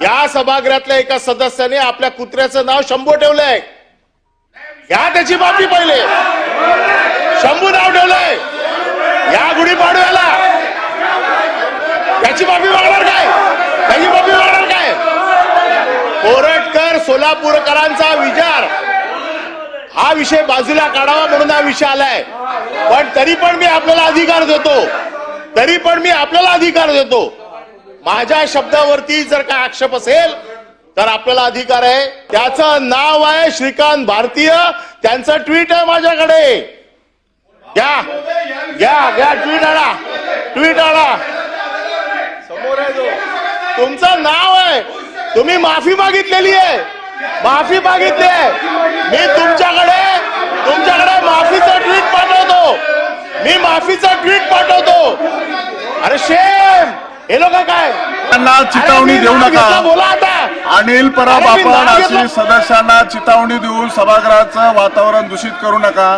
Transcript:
या सभागृहातल्या एका सदस्याने आपल्या कुत्र्याचं नाव शंभू ठेवलंय. घ्या त्याची माफी पहिले. शंभू नाव ठेवलंय या गुढीपाडव्याला. त्याची माफी मागणार काय? त्याची माफी मागणार काय? कोरटकर सोलापूरकरांचा विचार हा विषय बाजूला काढावा म्हणून हा विषय आलाय. पण तरी पण मी आपल्याला अधिकार देतो. माझ्या शब्दावरती जर काय आक्षेप असेल तर आपल्याला अधिकार आहे. त्याचं नाव आहे श्रीकांत भारतीय. त्यांचं ट्विट आहे माझ्याकडे. घ्या ट्विट आणा समोर आहे. तुमचं नाव आहे. तुम्ही माफी मागितलेली आहे. माफी मागितली आहे. मी तुमच्याकडे माफीचं ट्विट पाठवतो. अरे शेम. हे लोक काय त्यांना चितावणी देऊ नका. बोला आता. अनिल परब आपण अशी सदस्यांना चितावणी देऊन सभागृहाचं वातावरण दूषित करू नका.